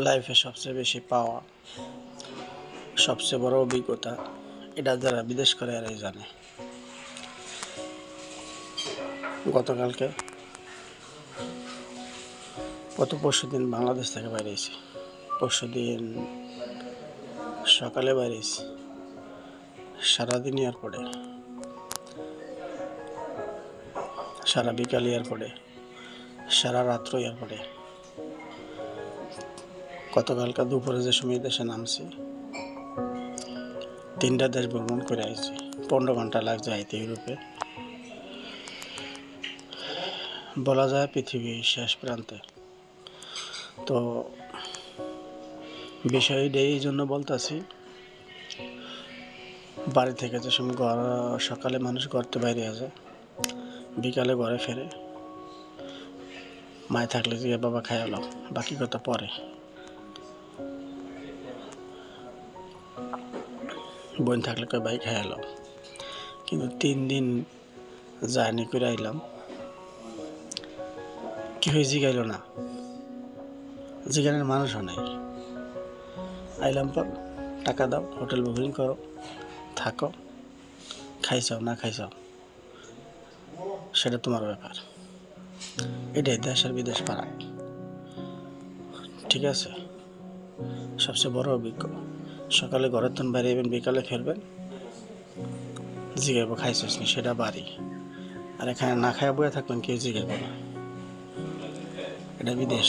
লাইফে সবচেয়ে বেশি পাওয়া, সবচেয়ে বড় অভিজ্ঞতা, এটা যারা বিদেশ করে এরাই জানে। গতকালকে পরশুদিন বাংলাদেশ থেকে বাইরেছি। পরশুদিন সকালে বাইরেছি, সারাদিন এয়ারপোর্টে, সারা বিকাল এয়ারপোর্টে, সারা রাত্র এয়ারপোর্টে। গতকালকে দুপুরে যে সময় দেশে নামছি, 3টা দেশ ভ্রমণ করে আইছি। 15 ঘন্টা লাগছে আইতে ইউরোপে। বলা যায় পৃথিবীর শেষ প্রান্তে। তো বিষয়টা এই জন্য বলতেছি, বাড়ি থেকে যে সময় সকালে মানুষ ঘরতে বাইরে আসে, বিকালে ঘরে ফেরে। মায় থাকলে যে বাবা খাই হলো, বাকি কথা পরে। বোন থাকলে কয় ভাই খাই হলো। কিন্তু 3 দিন জার্নি করে আইলাম, কি হয়ে জিগাইল না, জিগানের মানুষও নাই। আইলাম পর টাকা দাও, হোটেল বুকিং করো, থাকো, খাইছাও না খাইছাও সেটা তোমার ব্যাপার। এটাই দেশ আর বিদেশ ফারাক, ঠিক আছে? সবচেয়ে বড় অভিজ্ঞ, সকালে ঘরের তন বাইরে বিকালে ফেরবেন, জিগাইব খাইছিস নি, সেটা বাড়ি। আর এখানে না খাইয়া বয়ে থাকবেন, কেউ জিগাইব না। এটা বিদেশ।